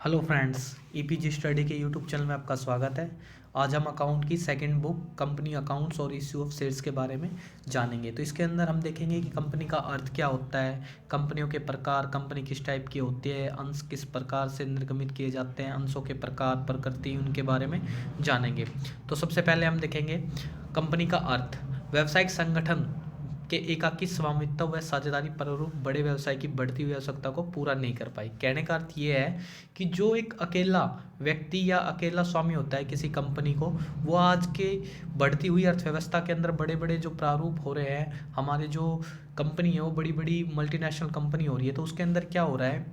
Hello friends, e-PG study के YouTube channel में आपका स्वागत है। आज हम अकाउंट की सेकंड बुक कंपनी अकाउंट्स और इश्यू ऑफ शेयर्स के बारे में जानेंगे। तो इसके अंदर हम देखेंगे कि कंपनी का अर्थ क्या होता है, कंपनियों के प्रकार, कंपनी किस टाइप की होती है, अंश किस प्रकार से निर्गमित किए जाते हैं, अंशों के प्रकार, प्रकृति, उनके बारे में जानेंगे। तो सबसे पहले हम देखेंगे कंपनी का अर्थ। व्यावसायिक संगठन के एकाकी स्वामित्व व साझेदारी प्रारूप बड़े व्यवसाय की बढ़ती हुई आवश्यकता को पूरा नहीं कर पाई। कहने का अर्थ ये है कि जो एक अकेला व्यक्ति या अकेला स्वामी होता है किसी कंपनी को, वो आज के बढ़ती हुई अर्थव्यवस्था के अंदर बड़े बड़े जो प्रारूप हो रहे हैं, हमारे जो कंपनी है वो बड़ी बड़ी मल्टीनेशनल कंपनी हो रही है, तो उसके अंदर क्या हो रहा है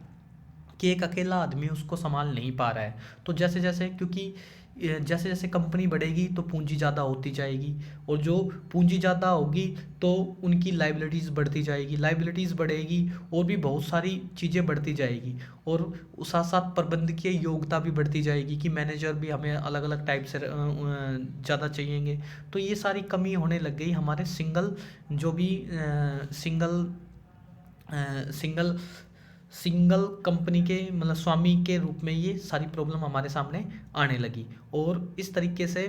कि एक अकेला आदमी उसको संभाल नहीं पा रहा है। तो जैसे जैसे क्योंकि जैसे जैसे कंपनी बढ़ेगी तो पूंजी ज़्यादा होती जाएगी, और जो पूंजी ज़्यादा होगी तो उनकी लाइबिलिटीज़ बढ़ती जाएगी, लाइबिलिटीज़ बढ़ेगी और भी बहुत सारी चीज़ें बढ़ती जाएगी, और साथ साथ प्रबंधकीय योग्यता भी बढ़ती जाएगी कि मैनेजर भी हमें अलग अलग टाइप से ज़्यादा चाहिएंगे। तो ये सारी कमी होने लग गई हमारे जो भी सिंगल सिंगल कंपनी के मतलब स्वामी के रूप में ये सारी प्रॉब्लम हमारे सामने आने लगी। और इस तरीके से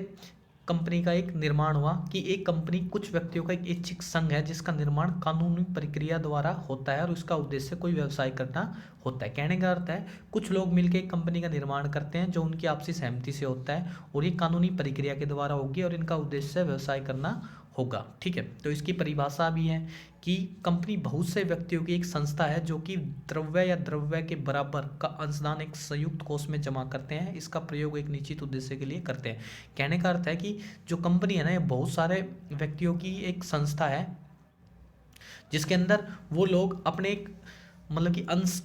कंपनी का एक निर्माण हुआ कि एक कंपनी कुछ व्यक्तियों का एक ऐच्छिक संघ है जिसका निर्माण कानूनी प्रक्रिया द्वारा होता है और उसका उद्देश्य कोई व्यवसाय करना होता है। कहने का अर्थ है कुछ लोग मिलकर एक कंपनी का निर्माण करते हैं जो उनकी आपसी सहमति से होता है, और ये कानूनी प्रक्रिया के द्वारा होगी और इनका उद्देश्य व्यवसाय करना होगा। ठीक है, तो इसकी परिभाषा भी है कि कंपनी बहुत से व्यक्तियों की एक संस्था है जो कि द्रव्य या द्रव्य के बराबर का अंशदान एक संयुक्त कोष में जमा करते हैं। इसका प्रयोग एक निश्चित उद्देश्य के लिए करते हैं। कहने का अर्थ है कि जो कंपनी है ना, ये बहुत सारे व्यक्तियों की एक संस्था है जिसके अंदर वो लोग अपने एक मतलब कि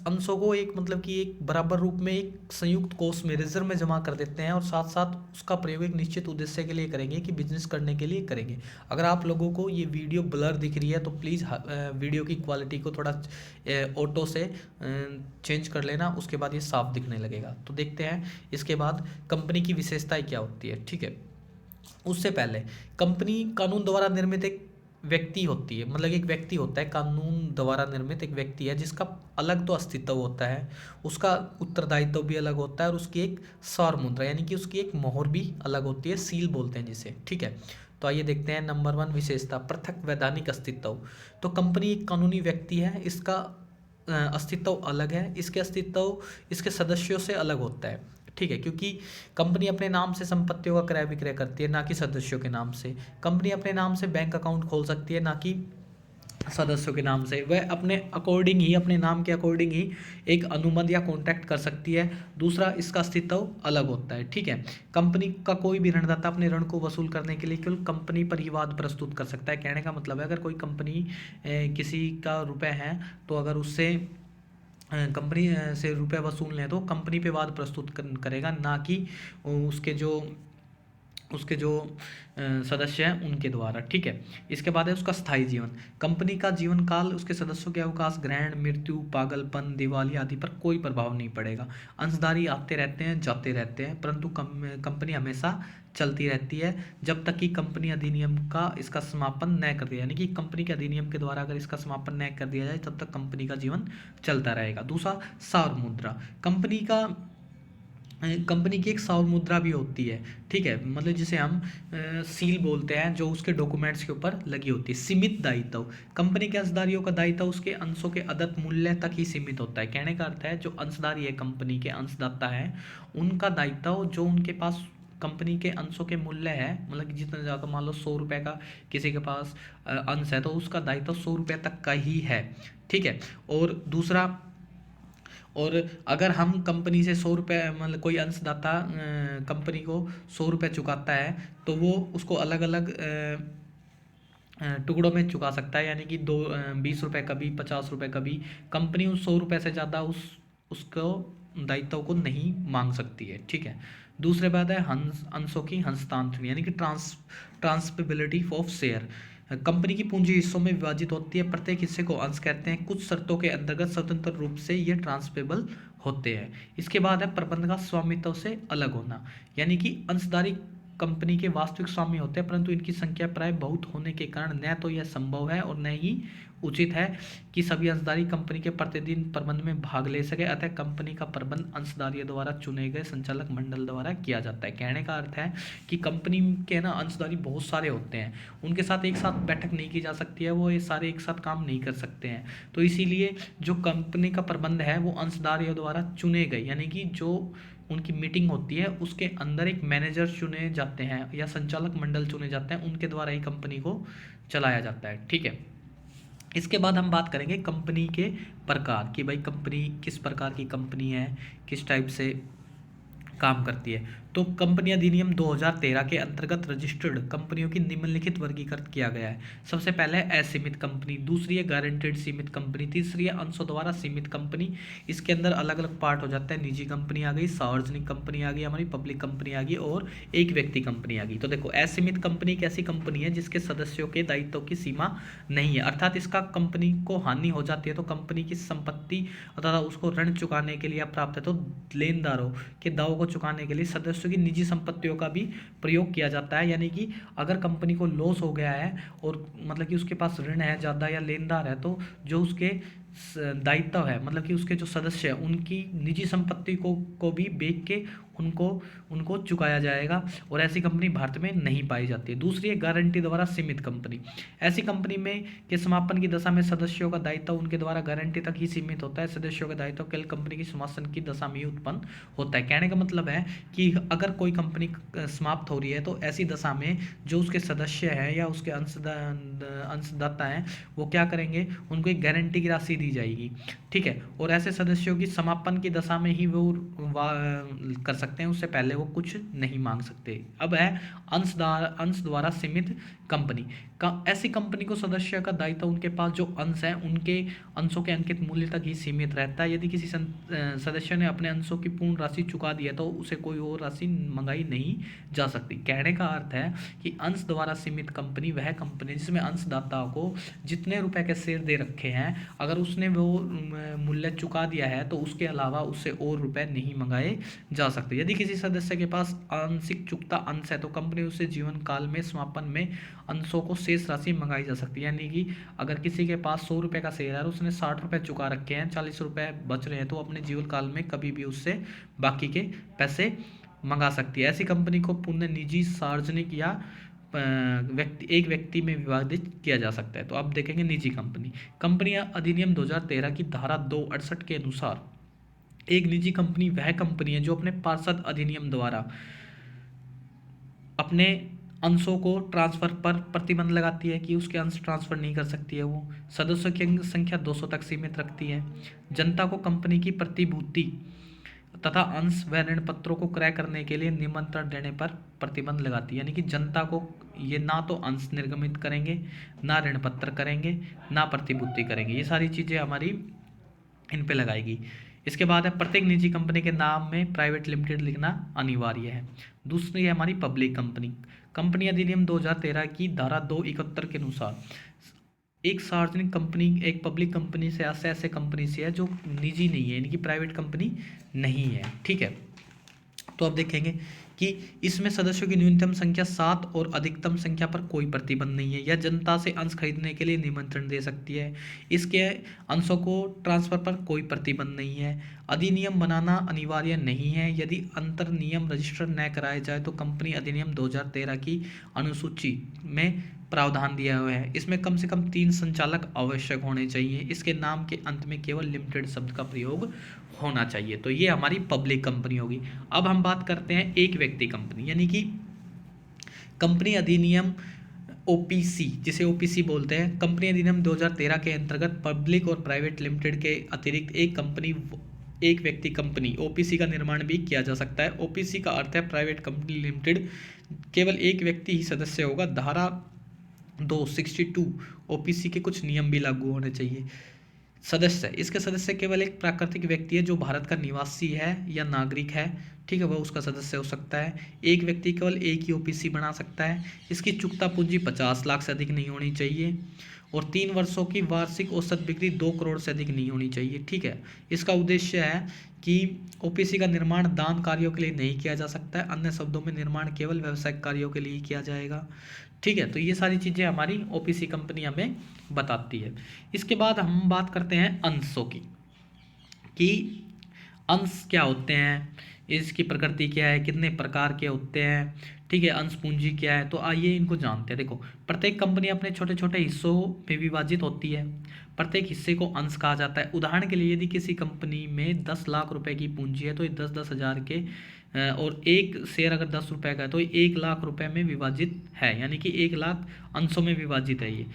अंशों को एक मतलब कि एक बराबर रूप में एक संयुक्त कोष में रिजर्व में जमा कर देते हैं, और साथ साथ उसका प्रयोग एक निश्चित उद्देश्य के लिए करेंगे कि बिजनेस करने के लिए करेंगे। अगर आप लोगों को ये वीडियो ब्लर दिख रही है तो प्लीज़ वीडियो की क्वालिटी को थोड़ा ऑटो से चेंज कर लेना, उसके बाद ये साफ दिखने लगेगा। तो देखते हैं इसके बाद कंपनी की विशेषताएं क्या होती है। ठीक है, उससे पहले कंपनी कानून द्वारा निर्मित एक व्यक्ति होती है, मतलब एक व्यक्ति होता है, कानून द्वारा निर्मित एक व्यक्ति है जिसका अलग तो अस्तित्व होता है, उसका उत्तरदायित्व भी अलग होता है, और उसकी एक सौर मुद्रा यानी कि उसकी एक मोहर भी अलग होती है, सील बोलते हैं जिसे। ठीक है, तो आइए देखते हैं नंबर 1 विशेषता, पृथक वैधानिक अस्तित्व। तो कंपनी एक कानूनी व्यक्ति है, इसका अस्तित्व अलग है, इसके अस्तित्व इसके सदस्यों से अलग होता है। ठीक है, क्योंकि कंपनी अपने नाम से संपत्तियों का क्रय विक्रय करती है, ना कि सदस्यों के नाम से। कंपनी अपने नाम से बैंक अकाउंट खोल सकती है, ना कि सदस्यों के नाम से। वह अपने अकॉर्डिंग ही, अपने नाम के अकॉर्डिंग ही एक अनुबंध या कॉन्ट्रैक्ट कर सकती है। दूसरा, इसका अस्तित्व अलग होता है। ठीक है, कंपनी का कोई भी ऋणदाता अपने ऋण को वसूल करने के लिए केवल कंपनी पर ही वाद प्रस्तुत कर सकता है। कहने का मतलब है अगर कोई कंपनी किसी का रुपए है, तो अगर उससे कंपनी से रुपए वसूल लें तो कंपनी पे वाद प्रस्तुत करेगा, ना कि उसके जो सदस्य हैं उनके द्वारा। ठीक है, इसके बाद है उसका स्थायी जीवन। कंपनी का जीवन काल उसके सदस्यों के अवकाश ग्रहण, मृत्यु, पागलपन, दिवाली आदि पर कोई प्रभाव नहीं पड़ेगा। अंशधारी आते रहते हैं, जाते रहते हैं, परंतु कंपनी हमेशा चलती रहती है जब तक कि कंपनी अधिनियम का इसका समापन न कर दिया, यानी कि कंपनी के अधिनियम के द्वारा अगर इसका समापन न कर दिया जाए तब तक कंपनी का जीवन चलता रहेगा। दूसरा, सौर मुद्रा। कंपनी की एक सौर मुद्रा भी होती है। ठीक है, मतलब जिसे हम सील बोलते हैं, जो उसके डॉक्यूमेंट्स के ऊपर लगी होती है। सीमित दायित्व। कंपनी के अंशधारियों का दायित्व उसके अंशों के अदत्त मूल्य तक ही सीमित होता है। कहने का अर्थ है जो अंशधारी है, कंपनी के अंशदाता है, उनका दायित्व जो उनके पास कंपनी के अंशों के मूल्य है, मतलब कि जितना ज़्यादा, मान लो 100 रुपये का किसी के पास अंश है, तो उसका दायित्व 100 रुपये तक का ही है। ठीक है, और दूसरा, और अगर हम कंपनी से 100 रुपये मतलब कोई अंशदाता कंपनी को 100 रुपये चुकाता है, तो वो उसको अलग अलग टुकड़ों में चुका सकता है, यानी कि 20 रुपये कभी, 50 रुपये कभी। कंपनी उस 100 रुपये से ज़्यादा उसको दायित्व को नहीं मांग सकती है। ठीक है, दूसरे बात है अंशों की हस्तांतरण, यानी कि ट्रांसफरेबिलिटी ऑफ शेयर। कंपनी की पूंजी हिस्सों में विभाजित होती है, प्रत्येक हिस्से को अंश कहते हैं, कुछ शर्तों के अंतर्गत स्वतंत्र रूप से ये ट्रांसफरेबल होते हैं। इसके बाद है प्रबंध का स्वामित्व से अलग होना, यानी कि अंशधारी कंपनी के वास्तविक स्वामी होते हैं, परंतु इनकी संख्या प्राय बहुत होने के कारण न तो यह संभव है और न ही उचित है कि सभी अंशधारी कंपनी के प्रतिदिन प्रबंध में भाग ले सके, अतः कंपनी का प्रबंध अंशधारियों द्वारा चुने गए संचालक मंडल द्वारा किया जाता है। कहने का अर्थ है कि कंपनी के ना अंशधारी बहुत सारे होते हैं, उनके साथ एक साथ बैठक नहीं की जा सकती है, वो ये सारे एक साथ काम नहीं कर सकते हैं। तो इसीलिए जो कंपनी का प्रबंध है वो अंशधारियों द्वारा चुने गए, यानी कि जो उनकी मीटिंग होती है उसके अंदर एक मैनेजर चुने जाते हैं या संचालक मंडल चुने जाते हैं, उनके द्वारा ही कंपनी को चलाया जाता है। ठीक है, इसके बाद हम बात करेंगे कंपनी के प्रकार कि भाई कंपनी किस प्रकार की कंपनी है, किस टाइप से काम करती है। तो कंपनी अधिनियम 2013 के अंतर्गत रजिस्टर्ड कंपनियों की निम्नलिखित वर्गीकृत किया गया है। सबसे पहले है असीमित कंपनी, दूसरी है गारंटेड सीमित कंपनी, तीसरी है अंशों द्वारा सीमित कंपनी। इसके अंदर अलग अलग पार्ट हो जाता है, निजी कंपनी आ गई, सार्वजनिक कंपनी आ गई, हमारी पब्लिक कंपनी आ गई और एक व्यक्ति कंपनी आ गई। तो देखो असीमित कंपनी एक ऐसी कंपनी है जिसके सदस्यों के दायित्वों की सीमा नहीं है, अर्थात इसका कंपनी को हानि हो जाती है तो कंपनी की संपत्ति तथा उसको ऋण चुकाने के लिए प्राप्त है तो लेनदारों के दावों को चुकाने के लिए सदस्यों की निजी संपत्तियों का भी प्रयोग किया जाता है। यानी कि अगर कंपनी को लॉस हो गया है और मतलब कि उसके पास ऋण है ज़्यादा या लेनदार है, तो जो उसके दायित्व है मतलब कि उसके जो सदस्य हैं उनकी निजी संपत्ति को भी बेच के उनको चुकाया जाएगा, और ऐसी कंपनी भारत में नहीं पाई जाती है। दूसरी है गारंटी द्वारा सीमित कंपनी, ऐसी कंपनी में के समापन की दशा में सदस्यों का दायित्व उनके द्वारा गारंटी तक ही सीमित होता है, सदस्यों का दायित्व केवल कंपनी की समापन की दशा में ही उत्पन्न होता है। कहने का मतलब है कि अगर कोई कंपनी समाप्त हो रही है तो ऐसी दशा में जो उसके सदस्य हैं या उसके अंशदाता हैं वो क्या करेंगे, उनको एक गारंटी की राशि दी जाएगी। ठीक है, और ऐसे सदस्यों की समापन की दशा में ही वो कर सकते हैं, उससे पहले वो कुछ नहीं मांग सकते। अब है अंश द्वारा सीमित कंपनी ऐसी कंपनी को सदस्य का दायित्व उनके पास जो अंश है उनके अंशों के अंकित मूल्य तक ही सीमित रहता है। यदि किसी सदस्य ने अपने अंशों की पूर्ण राशि चुका दी है तो उसे कोई और राशि मंगाई नहीं जा सकती। कहने का अर्थ है कि अंश द्वारा सीमित कंपनी वह कंपनी जिसमें अंशदाताओं को जितने रुपए के शेयर दे रखे हैं अगर उसने वो मूल्य चुका दिया है तो उसके अलावा उससे और रुपए नहीं मंगाए जा सकते। यदि किसी सदस्य के पास आंशिक चुकता अंश है तो कंपनी उसे जीवन काल में समापन में अंशों को शेष राशि मंगाई जा सकती है। यानी कि अगर किसी के पास 100 रुपए का शेयर है और उसने 60 रुपए चुका रखे हैं, 40 रुपए बच रहे हैं, तो अपने जीवन काल में कभी भी उससे बाकी के पैसे मंगा सकती है। ऐसी कंपनी को पुनः निजी, सार्वजनिक या एक व्यक्ति में विभाजित किया जा सकता है। तो अब देखेंगे निजी कंपनी। कंपनियां अधिनियम 2013 की धारा 268 के अनुसार एक निजी कंपनी वह कंपनी है जो अपने पार्षद अधिनियम द्वारा अपने अंशों को ट्रांसफर पर प्रतिबंध लगाती है कि उसके अंश ट्रांसफर नहीं कर सकती है। वो सदस्यों की संख्या 200 तक सीमित रखती है। जनता को कंपनी की प्रतिभूति तथा अंश व ऋण पत्रों को क्रय करने के लिए निमंत्रण देने पर प्रतिबंध लगाती है। यानी कि जनता को ये ना तो अंश निर्गमित करेंगे, ना ऋण पत्र करेंगे, ना प्रतिभूति करेंगे, ये सारी चीज़ें हमारी इन पे लगाएगी। इसके बाद है प्रत्येक निजी कंपनी के नाम में प्राइवेट लिमिटेड लिखना अनिवार्य है। दूसरी है हमारी पब्लिक कंपनी। कंपनी अधिनियम 2013 की धारा 271 के अनुसार एक सार्वजनिक कंपनी एक पब्लिक कंपनी से ऐसे कंपनी से है जो निजी नहीं है, यानी कि प्राइवेट कंपनी नहीं है। ठीक है, तो अब देखेंगे कि इसमें सदस्यों की न्यूनतम संख्या 7 और अधिकतम संख्या पर कोई प्रतिबंध नहीं है। यह जनता से अंश खरीदने के लिए निमंत्रण दे सकती है। इसके अंशों को ट्रांसफर पर कोई प्रतिबंध नहीं है। अधिनियम बनाना अनिवार्य नहीं है। यदि अंतर नियम रजिस्टर न कराए जाए तो कंपनी अधिनियम 2013 की अनुसूची में प्रावधान दिया हुआ है। इसमें कम से कम 3 संचालक आवश्यक होने चाहिए। इसके नाम के अंत में केवल लिमिटेड शब्द का प्रयोग होना चाहिए। तो ये हमारी पब्लिक कंपनी होगी। अब हम बात करते हैं एक व्यक्ति कंपनी, यानी कि कंपनी अधिनियम ओपीसी, जिसे ओपीसी बोलते हैं। कंपनी अधिनियम 2013 के अंतर्गत पब्लिक और प्राइवेट लिमिटेड के अतिरिक्त एक व्यक्ति कंपनी ओपीसी का निर्माण भी किया जा सकता है। ओपीसी का अर्थ है प्राइवेट कंपनी लिमिटेड, केवल एक व्यक्ति ही सदस्य होगा। धारा 262 ओपीसी के कुछ नियम भी लागू होने चाहिए। सदस्य, इसके सदस्य केवल एक प्राकृतिक व्यक्ति है जो भारत का निवासी है या नागरिक है, ठीक है, वह उसका सदस्य हो सकता है। एक व्यक्ति केवल एक ही ओपीसी बना सकता है। इसकी चुकता पूंजी 50 लाख से अधिक नहीं होनी चाहिए और 3 वर्षों की वार्षिक औसत बिक्री 2 करोड़ से अधिक नहीं होनी चाहिए। ठीक है, इसका उद्देश्य है कि ओपीसी का निर्माण दान कार्यों के लिए नहीं किया जा सकता है। अन्य शब्दों में निर्माण केवल व्यावसायिक कार्यों के लिए ही किया जाएगा। ठीक है, तो ये सारी चीज़ें हमारी ओपीसी कंपनी हमें बताती है। इसके बाद हम बात करते हैं अंशों की, कि अंश क्या होते हैं, इसकी प्रकृति क्या है, कितने प्रकार के होते हैं, ठीक है, अंश पूंजी क्या है। तो आइए इनको जानते हैं। देखो, प्रत्येक कंपनी अपने छोटे छोटे हिस्सों में विभाजित होती है। प्रत्येक हिस्से को अंश कहा जाता है। उदाहरण के लिए यदि किसी कंपनी में 10 लाख रुपए की पूंजी है तो ये 10-10 हज़ार के और एक शेयर अगर 10 रुपए का है तो 1 लाख रुपए में विभाजित है, यानी कि 1 लाख अंशों में विभाजित है ये।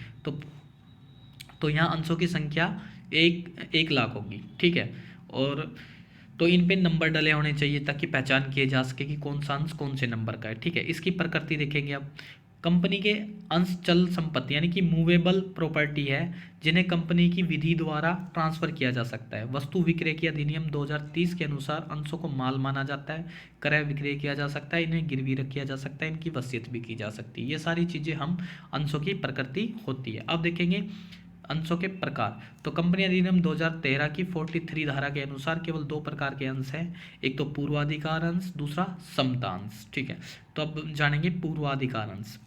तो यहाँ अंशों की संख्या 1 लाख होगी, ठीक है। और तो इन पे नंबर डले होने चाहिए ताकि पहचान किए जा सके कि कौन सा अंश कौन से नंबर का है, ठीक है। इसकी प्रकृति देखेंगे अब। कंपनी के अंश चल संपत्ति यानी कि मूवेबल प्रॉपर्टी है, जिन्हें कंपनी की विधि द्वारा ट्रांसफर किया जा सकता है। वस्तु विक्रय की अधिनियम 2030 के अनुसार अंशों को माल माना जाता है, क्रय विक्रय किया जा सकता है, इन्हें गिरवी रख किया जा सकता है, इनकी वसीयत भी की जा सकती है। ये सारी चीज़ें हम अंशों की प्रकृति होती है। अब देखेंगे अंशों के प्रकार। तो कंपनी अधिनियम 2013 की 43 धारा के अनुसार केवल 2 प्रकार के अंश हैं, एक तो पूर्वाधिकार अंश, दूसरा समता अंश, ठीक है। तो अब जानेंगे पूर्वाधिकार अंश।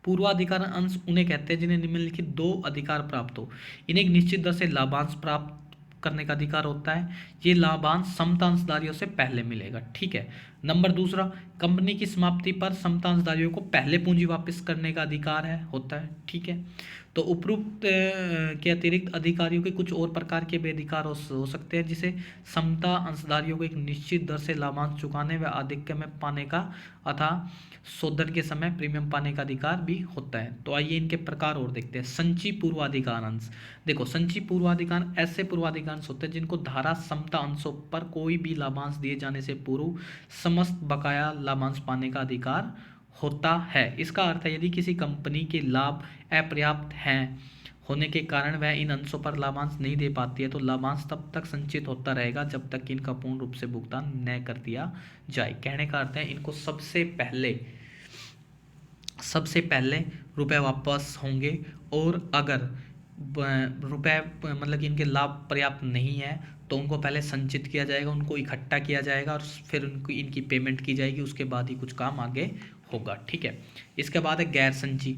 पूर्वाधिकार अंश उन्हें कहते हैं जिन्हें निम्नलिखित 2 अधिकार प्राप्त हो। इन्हें एक निश्चित दर से लाभांश प्राप्त करने का अधिकार होता है। ये लाभांश समता अंशधारियों से पहले मिलेगा, ठीक है। नंबर दूसरा, कंपनी की समाप्ति पर समता अंशधारियों को पहले पूंजी वापस करने का अधिकार होता है, ठीक है। तो उपरोक्त के अतिरिक्त अधिकारियों के कुछ और प्रकार के भी अधिकार हो सकते हैं, जिसे समता अंशधारियों को एक निश्चित दर से लाभांश चुकाने व आधिक्य में पाने का अथा शोधन के समय प्रीमियम पाने का अधिकार भी होता है। तो आइए इनके प्रकार और देखते हैं। संचयी पूर्वाधिकार अंश। देखो, संचयी पूर्वाधिकार ऐसे पूर्वाधिकार अंश होते हैं जिनको धारा समता अंशों पर कोई भी लाभांश दिए जाने से पूर्व समस्त बकाया लाभांश पाने का अधिकार होता है। इसका अर्थ है यदि किसी कंपनी के लाभ अपर्याप्त हैं होने के कारण वह इन अंशों पर लाभांश नहीं दे पाती है, तो लाभांश तब तक संचित होता रहेगा जब तक कि इनका पूर्ण रूप से भुगतान न कर दिया जाए। कहने का अर्थ है इनको सबसे पहले रुपए वापस होंगे, और अगर रुपए मतलब कि इनके लाभ पर्याप्त नहीं है तो उनको पहले संचित किया जाएगा, उनको इकट्ठा किया जाएगा और फिर उनको इनकी पेमेंट की जाएगी, उसके बाद ही कुछ काम आगे होगा, ठीक है। इसके बाद है गैर संचयी।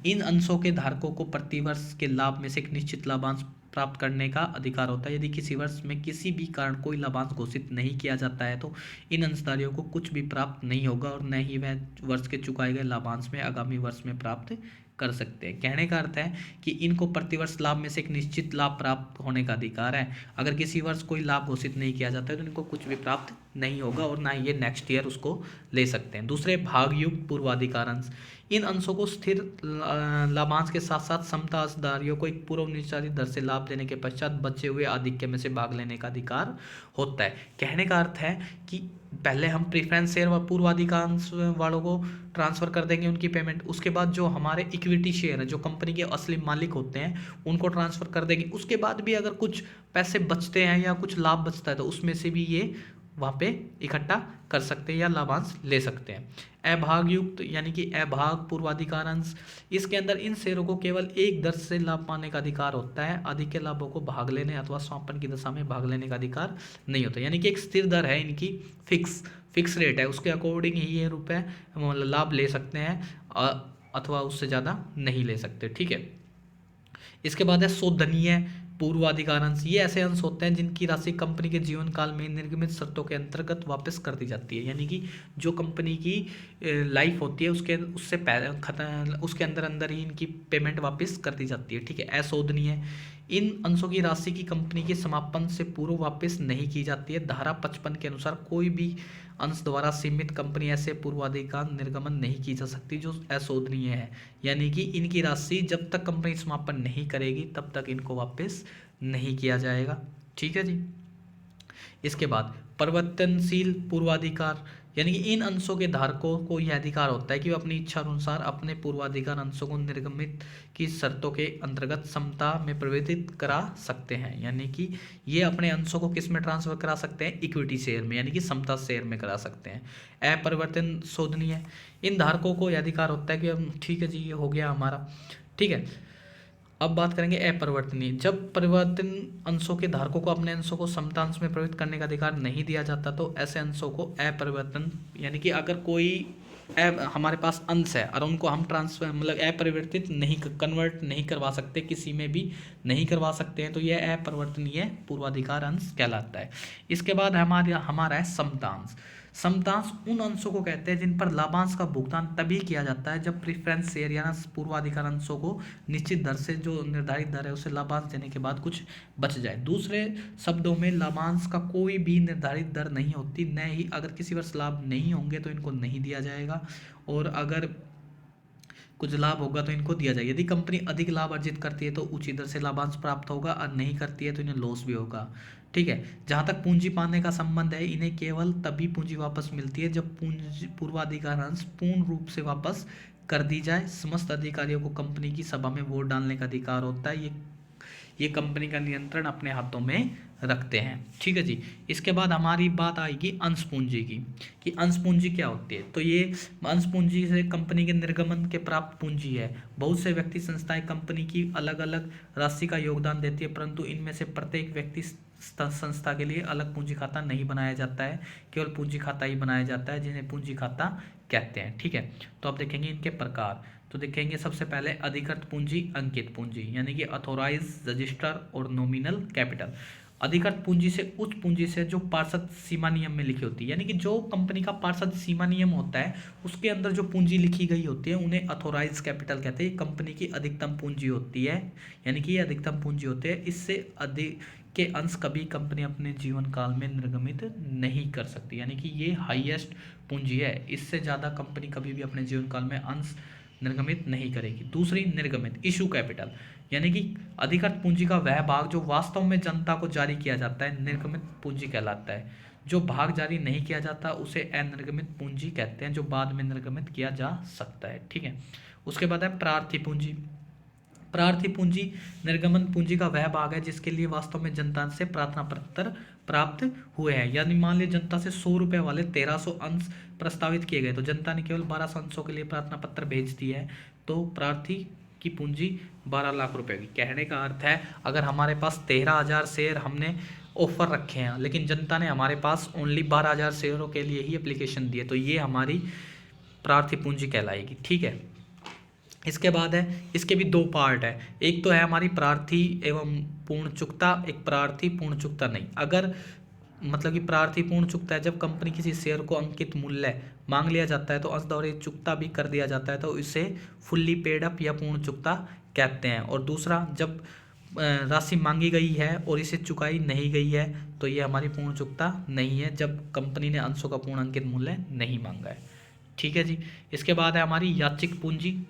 इन अंशों के धारकों को प्रतिवर्ष के लाभ में से एक निश्चित लाभांश प्राप्त करने का अधिकार होता है। यदि किसी वर्ष में किसी भी कारण कोई लाभांश घोषित नहीं किया जाता है तो इन अंशधारियों को कुछ भी प्राप्त नहीं होगा और न ही वह वर्ष के चुकाए गए लाभांश में आगामी वर्ष में प्राप्त कर सकते हैं। कहने का अर्थ है कि इनको प्रतिवर्ष लाभ में से एक निश्चित लाभ प्राप्त होने का अधिकार है। अगर किसी वर्ष कोई लाभ घोषित नहीं किया जाता है तो इनको कुछ भी प्राप्त नहीं होगा और ना ये नेक्स्ट ईयर उसको ले सकते हैं। दूसरे, भागयुक्त पूर्वाधिकार अंश। इन अंशों को स्थिर लाभांश के साथ साथ समता अंशधारियों को एक पूर्व निर्धारित दर से लाभ देने के पश्चात बचे हुए आधिक्य में से भाग लेने का अधिकार होता है। कहने का अर्थ है कि पहले हम प्रीफरेंस शेयर व पूर्वाधिकार वालों को ट्रांसफर कर देंगे उनकी पेमेंट, उसके बाद जो हमारे इक्विटी शेयर है जो कंपनी के असली मालिक होते हैं उनको ट्रांसफर कर देंगे। उसके बाद भी अगर कुछ पैसे बचते हैं या कुछ लाभ बचता है तो उसमें से भी ये वहाँ पे इकट्ठा कर सकते हैं या लाभांश ले सकते हैं। अभागयुक्त यानी कि अभाग पूर्वाधिकार अंश, इसके अंदर इन शेयरों को केवल एक दर से लाभ पाने का अधिकार होता है, अधिक के लाभों को भाग लेने अथवा समापन की दशा में भाग लेने का अधिकार नहीं होता। यानी कि एक स्थिर दर है इनकी, फिक्स रेट है, उसके अकॉर्डिंग ही ये रुपए लाभ ले सकते हैं अथवा उससे ज़्यादा नहीं ले सकते, ठीक है। इसके बाद है शोधनीय पूर्वाधिकार अंश। ये ऐसे अंश होते हैं जिनकी राशि कंपनी के जीवन काल में निर्गमित शर्तों के अंतर्गत वापस कर दी जाती है। यानी कि जो कंपनी की लाइफ होती है उससे पहले उसके अंदर ही इनकी पेमेंट वापस कर दी जाती है, ठीक है। अशोधनीय, इन अंशों की राशि की कंपनी के समापन से पूर्व वापस नहीं की जाती है। धारा 55 के अनुसार कोई भी अंश द्वारा सीमित कंपनी ऐसे पूर्वाधिकार निर्गमन नहीं की जा सकती जो अशोधनीय है। यानी कि इनकी राशि जब तक कंपनी समापन नहीं करेगी तब तक इनको वापस नहीं किया जाएगा, ठीक है जी। इसके बाद परिवर्तनशील पूर्वाधिकार, यानी कि इन अंशों के धारकों को यह अधिकार होता है कि वे अपनी इच्छा अनुसार अपने पूर्वाधिकार अंशों को निर्गमित की शर्तों के अंतर्गत समता में परिवर्तित करा सकते हैं। यानी कि ये अपने अंशों को किस में ट्रांसफर करा सकते हैं, इक्विटी शेयर में, यानी कि समता शेयर में करा सकते हैं। अपरिवर्तन शोधनीय, इन धारकों को यह अधिकार होता है कि ठीक है जी ये हो गया हमारा, ठीक है। अब बात करेंगे अपरिवर्तनीय। जब परिवर्तन अंशों के धारकों को अपने अंशों को समता अंश में परिवर्तित करने का अधिकार नहीं दिया जाता तो ऐसे अंशों को अपरिवर्तन, यानी कि अगर कोई हमारे पास अंश है और उनको हम ट्रांसफर मतलब अपरिवर्तित नहीं कन्वर्ट नहीं करवा सकते, किसी में भी नहीं करवा सकते हैं, तो यह अपरिवर्तनीय पूर्वाधिकार अंश कहलाता है। इसके बाद हमारा है समतांश। समतांश उन अंशों को कहते हैं जिन पर लाभांश का भुगतान तभी किया जाता है जब प्रेफरेंस शेयर या पूर्वाधिकार अंशों को निश्चित दर से, जो निर्धारित दर है, उसे लाभांश देने के बाद कुछ बच जाए। दूसरे शब्दों में लाभांश का कोई भी निर्धारित दर नहीं होती, न ही अगर किसी वर्ष लाभ नहीं होंगे तो इनको नहीं दिया जाएगा, और अगर कुछ लाभ होगा तो इनको दिया जाएगा। यदि कंपनी अधिक लाभ अर्जित करती है तो उचित दर से लाभांश प्राप्त होगा, और नहीं करती है तो इन्हें लॉस भी होगा। ठीक है। जहाँ तक पूंजी पाने का संबंध है, इन्हें केवल तभी पूंजी वापस मिलती है जब पूंजी पूर्वाधिकार अंश पूर्ण रूप से वापस कर दी जाए। समस्त अधिकारियों को कंपनी की सभा में वोट डालने का अधिकार होता है। ये कंपनी का नियंत्रण अपने हाथों में रखते हैं। ठीक है जी। इसके बाद हमारी बात आएगी अंश पूंजी की, कि अंश पूंजी क्या होती है। तो ये अंश पूंजी से कंपनी के निर्गमन के प्राप्त पूंजी है। बहुत से व्यक्ति संस्थाएं कंपनी की अलग अलग राशि का योगदान देती है, परंतु इनमें से प्रत्येक व्यक्ति संस्था के लिए अलग पूंजी खाता नहीं बनाया जाता है, केवल पूंजी खाता ही बनाया जाता है, जिन्हें पूंजी खाता कहते हैं। ठीक है। तो अब देखेंगे इनके प्रकार। तो देखेंगे सबसे पहले अधिकृत पूंजी, अंकित पूंजी, यानी कि अथोराइज, रजिस्टर और नॉमिनल कैपिटल। अधिकृत पूंजी से उच्च पूंजी से जो पार्षद सीमा नियम में लिखी होती है, यानी कि जो कंपनी का पार्षद सीमा नियम होता है उसके अंदर जो पूंजी लिखी गई होती है उन्हें अथोराइज कैपिटल कहते हैं। कंपनी की अधिकतम पूंजी होती है, यानी कि ये अधिकतम पूंजी होती है। इससे अधिक के अंश कभी कंपनी अपने जीवन काल में निर्गमित नहीं कर सकती, यानी कि ये हाईएस्ट पूंजी है। इससे ज़्यादा कंपनी कभी भी अपने जीवन काल में अंश निर्गमित नहीं करेगी। दूसरी निर्गमित इशू कैपिटल, यानी कि अधिकृत पूंजी का वह भाग जो वास्तव में जनता को जारी किया जाता है, निर्गमित पूंजी कहलाता है। जो भाग जारी नहीं किया जाता उसे अनिर्गमित पूंजी कहते हैं, जो बाद में निर्गमित किया जा सकता है। ठीक है। उसके बाद है प्रार्थी पूंजी। प्रार्थी पूंजी निर्गमन पूंजी का वह भाग है जिसके लिए वास्तव में जनता से प्रार्थना पत्र प्राप्त हुए हैं। यानी मान लीजिए जनता से 100 रुपये वाले 1300 अंश प्रस्तावित किए गए, तो जनता ने केवल 1200 अंशों के लिए प्रार्थना पत्र भेज दिया है, तो प्रार्थी की पूंजी 12 लाख रुपए की। कहने का अर्थ है अगर हमारे पास 13,000 शेयर हमने ऑफर रखे हैं, लेकिन जनता ने हमारे पास ओनली 12,000 शेयरों के लिए ही एप्लीकेशन दी है, तो ये हमारी प्रार्थी पूंजी कहलाएगी। ठीक है। इसके बाद है, इसके भी दो पार्ट है। एक तो है हमारी प्रार्थी एवं पूर्ण चुकता, एक प्रार्थी पूर्ण चुकता नहीं। अगर मतलब कि प्रार्थी पूर्ण चुकता है जब कंपनी किसी शेयर को अंकित मूल्य मांग लिया जाता है तो अंश द्वारा चुकता भी कर दिया जाता है, तो इसे फुल्ली पेड अप या पूर्ण चुकता कहते हैं। और दूसरा, जब राशि मांगी गई है और इसे चुकाई नहीं गई है तो ये हमारी पूर्ण चुकता नहीं है, जब कंपनी ने अंशों का पूर्ण अंकित मूल्य नहीं मांगा है। ठीक है जी। इसके बाद है हमारी याचिक पूंजी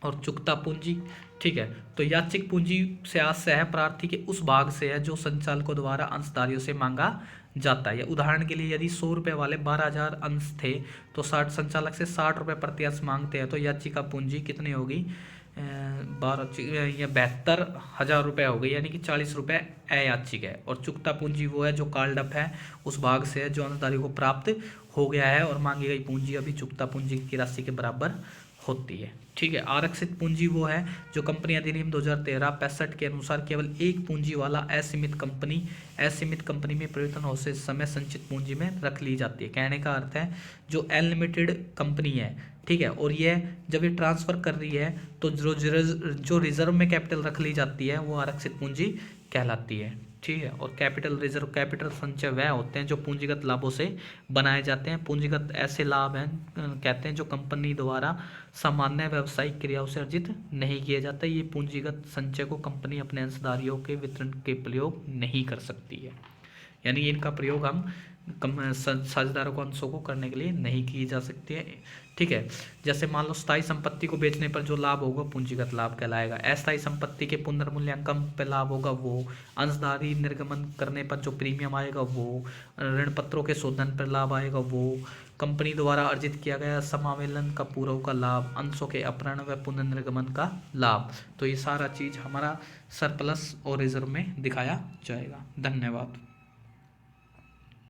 और चुकता पूंजी। ठीक है। तो याचिक पूंजी से आशय है प्रार्थी के उस भाग से है जो संचालकों द्वारा अंशधारियों से मांगा जाता है। उदाहरण के लिए यदि 100 रुपये वाले 12,000 अंश थे तो 60 संचालक से 60 रुपये प्रति अंश मांगते हैं, तो याचिका पूंजी कितनी होगी? 72,000 रुपये हो गई, यानी कि 40 रुपये अयाचिक है। और चुकता पूंजी वो है जो कॉल्ड अप है, उस भाग से है जो अंशधारी को प्राप्त हो गया है और मांगी गई पूंजी अभी चुकता पूंजी की राशि के बराबर होती है। ठीक है। आरक्षित पूंजी वो है जो कंपनी अधिनियम 2013-65 के अनुसार केवल एक पूंजी वाला असीमित कंपनी में परिवर्तन होने से समय संचित पूंजी में रख ली जाती है। कहने का अर्थ है जो अनलिमिटेड कंपनी है, ठीक है, और यह जब ये ट्रांसफर कर रही है तो जो रिजर्व में कैपिटल रख ली जाती है वो आरक्षित पूंजी कहलाती है। ठीक है। और कैपिटल रिजर्व, कैपिटल संचय वह होते हैं जो पूंजीगत लाभों से बनाए जाते हैं। पूंजीगत ऐसे लाभ हैं कहते हैं जो कंपनी द्वारा सामान्य व्यावसायिक क्रियाओं से अर्जित नहीं किए जाते। ये पूंजीगत संचय को कंपनी अपने अंशधारियों के वितरण के प्रयोग नहीं कर सकती है, यानी इनका प्रयोग हम साझेदारों को अंशों को करने के लिए नहीं की जा सकती है। ठीक है। जैसे मान लो स्थायी संपत्ति को बेचने पर जो लाभ होगा पूंजीगत लाभ कहलाएगा। अस्थायी संपत्ति के पुनर्मूल्यांकन पर लाभ होगा वो, अंशधारी निर्गमन करने पर जो प्रीमियम आएगा वो, ऋण पत्रों के शोधन पर लाभ आएगा वो, कंपनी द्वारा अर्जित किया गया समावेलन का पूर्व का लाभ, अंशों के अपहरण व पुनर्निर्गमन का लाभ। तो ये सारा चीज हमारा सरप्लस और रिजर्व में दिखाया जाएगा। धन्यवाद।